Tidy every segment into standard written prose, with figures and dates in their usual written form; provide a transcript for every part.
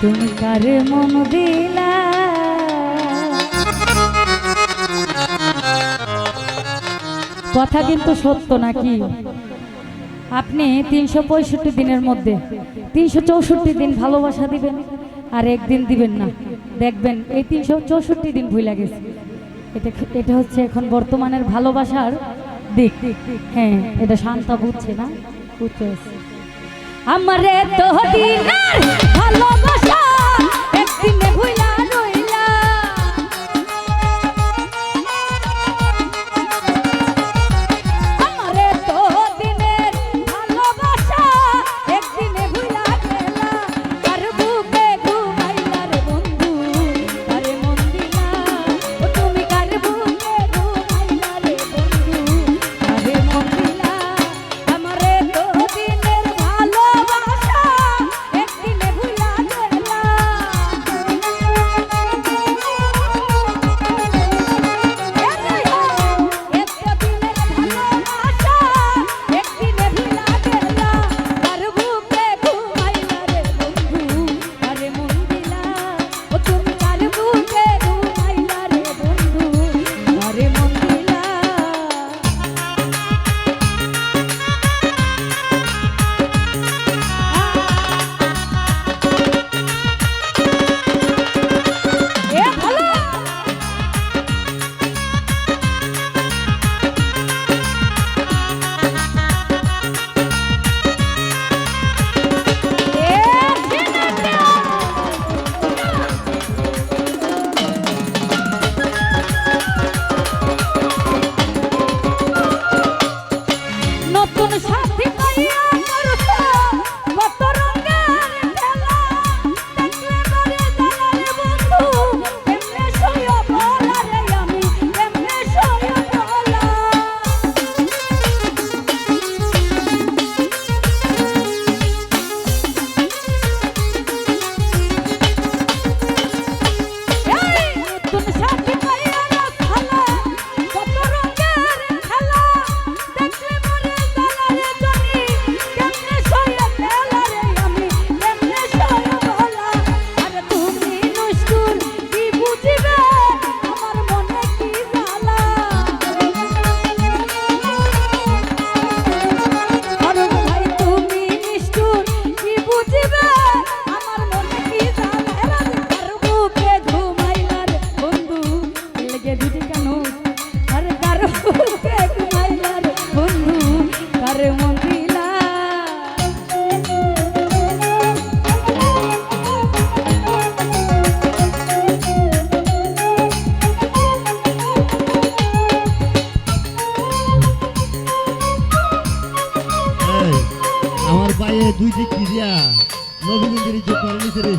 তুমি কারে মন দিলা। কথা কিন্তু সত্য নাকি? আপনি 365 দিনের মধ্যে 364 দিন ভালোবাসা দিবেন আর একদিন দিবেন না, দেখবেন এই 364 দিন ভুলে গেছে। এটা হচ্ছে এখন বর্তমানের ভালোবাসার দিক। হ্যাঁ, এটা শান্তা বুঝছে না, বুঝতে আমারে তো দিনের ভালোবাসা একদিনে ভুলা রইলা। আমারে তো দিনের ভালোবাসা একদিনে ভুলা গেলা। আর বুকে ঘুমাইলা রে বন্ধু আরে মন দিলা। ও তুমি কার বুকে ঘুমাইলা রে বন্ধু আরে মন দিলা। আমারে তো দিনের ভালোবাসা একদিনে ভুলা গেলা। আমার পায়ে দুই দিক দিয়া নবী মন্দিরে যে পারলিছে রে।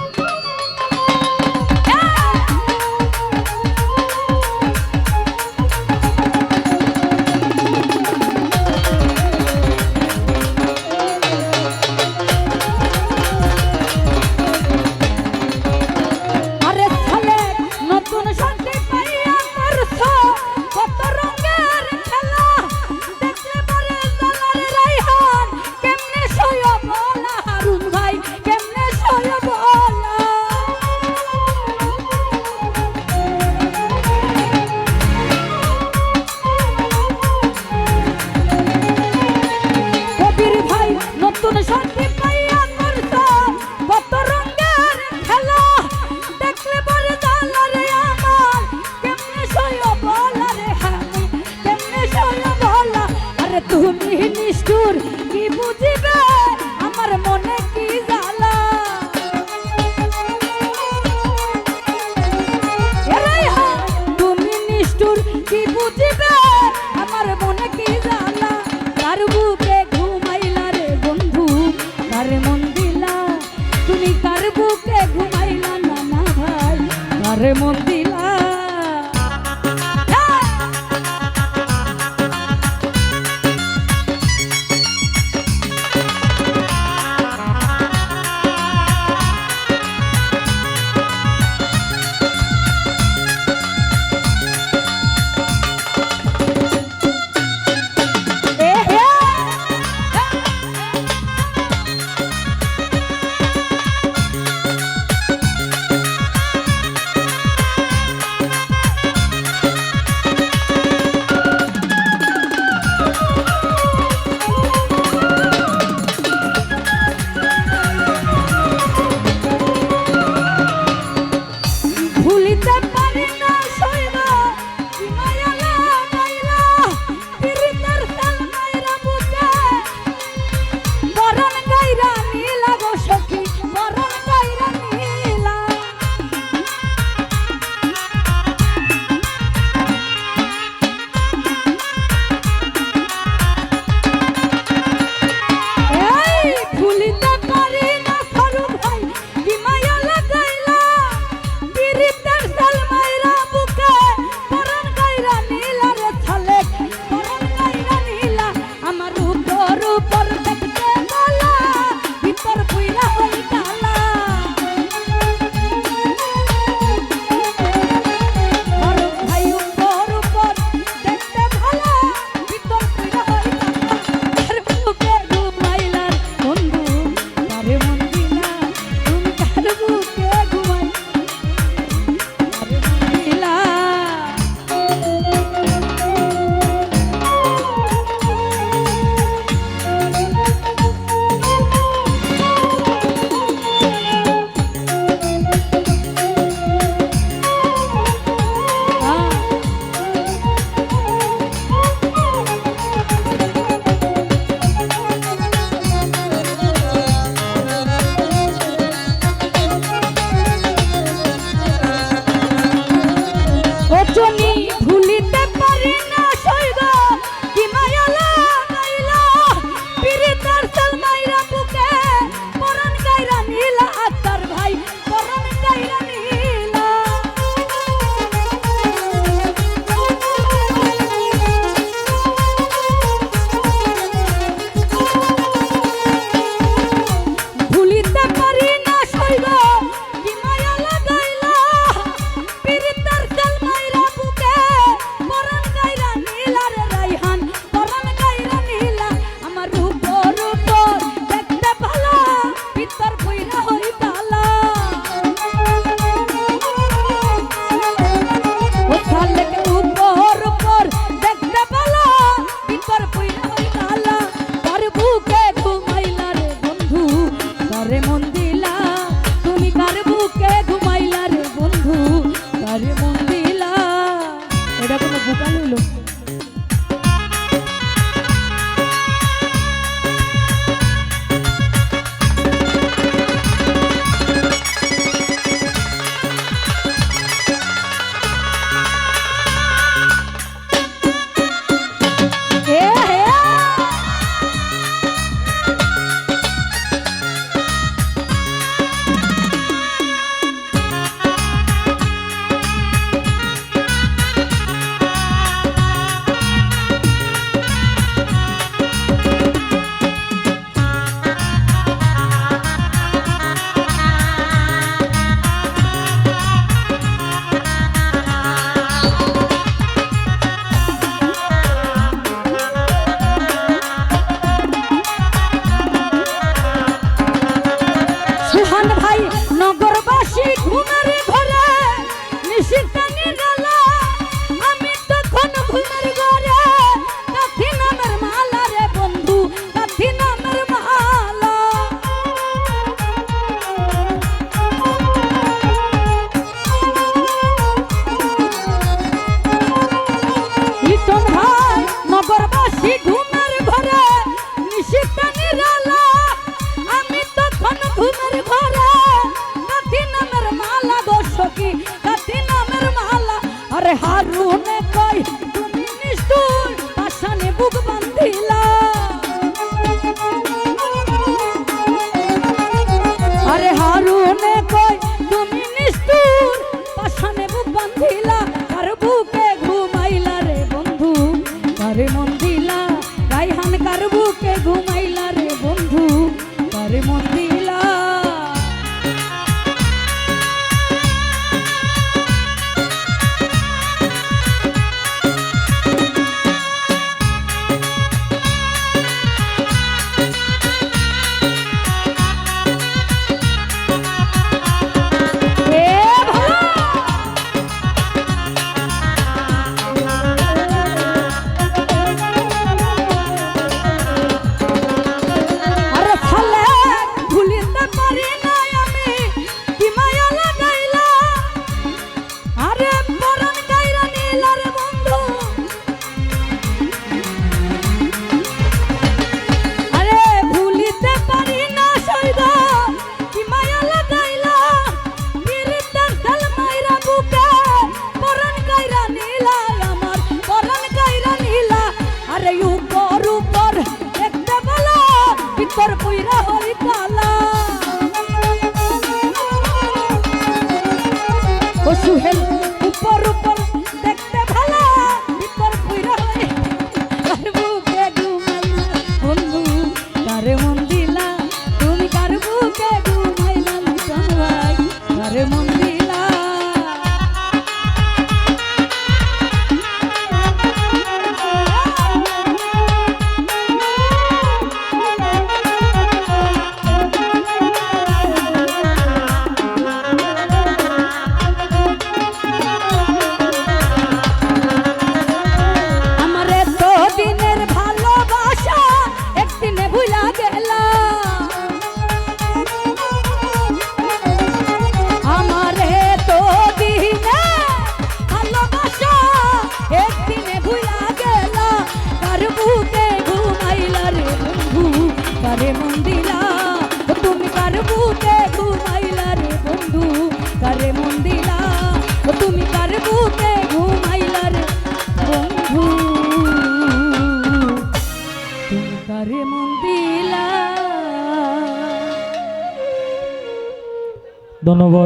তুমি নিষ্ঠুর কি বুঝিবে আমার মনে কি জ্বালা। তুমি নিষ্ঠুর কি বুঝিবে আমার মনে কি জ্বালা। কার বুকে ঘুমাইলা রে বন্ধু কার মন দিলা। তুমি কার বুকে ঘুমাইলা না না ভাই কার মন দিলা। উপর উপর দেখতে ভালো ভিতর পুইরা হই কালা ফারুক ভাই উপর উপর দেখতে ভালো ভিতর পুইরা হই কালা আর বুকে ঘুমাইলার বন্ধু তারে মন দিলা তুমি কার বুকে ঘুমাই তারে মন দিলা ওচনি ভুলিতে পারি না সইব কি মায়া লাগাইলা পিরিতার সালমাইরা বুকে পরাণ গাইরা নীলা আত্মার ভাই পরাণ গাইরা নীলা ভুলিতে পারি না সইব কি মায়া লাগাইলা পিরিতার সালমাইরা বুকে পরাণ গাইরা নীলা রে রাইহান পরাণ গাইরা নীলা আমার উপর উপর দেখতে ভালো ভিতর পুইরা হই কালা ও সালেক উপর উপর দেখতে ভালো ভিতর পুইরা হই কালা তার বুকে ঘুমাইলা রে বন্ধু তারে মন দিলা তুমি কার বুকে ঘুমাইলা রে বন্ধু তারে মন দিলা এটা কোনো বুকা লইলো এ হে সুহান ভাই নগরবাসী ঘুমের ঘরে নিশিতানি গালা আমি তখন ঘুমের ঘরে কাথি নামের মালা রে বন্ধু কাথি নামের মালা লিটন ভাই নগরবাসী ঘুমের ঘরে নিশিতানি গালা আমি তখন ঘুমের ঘরে কাথি নামের মালা গো সখী কাথি নামের মালা আরে হারুনে কই তুমি নিষ্ঠুর পাশানে বুক বান্ধিলা আরে হারুনে কই তুমি নিষ্ঠুর পাশানে বুক বান্ধিলা কার বুকে ঘুমাইলা রে বন্ধু কারে মন দিলা রাইহান কার বুকে ঘুমাইলা রে বন্ধু কারে মন দিলা এ ভালো আরে সালে ভুলিতে পারি না আমি কি মায়া লাগাইলা আরে পরাণ গাইরা নীলা রে বন্ধু আরে ভুলিতে পারি না সইব কি মায়া লাগাইলা পিরিতার সালমাইরা বুকে পরাণ গাইরা নীলা আমার পরাণ গাইরা নীলা আরে উপর উপর দেখতে ভালো ভিতর পুইরা হই কালা ও সুহেল উপর উপর দেখতে ভালো ভিতর পুইরা হই আর বুকে ঘুমাইলা বন্ধু গেলা আমারে তো দিনে ভালোবাসা একদিনে ভুলা গেলা কার বুকে ঘুমাইলা রে বন্ধু কারে মন দিলা তুমি কার বুকে ঘুমাইলা রে বন্ধু কারে মন দিলা তুমি কার বুকে ঘুমাইলা রে বন্ধু তুমি কারে মন দিলা। ধন্যবাদ।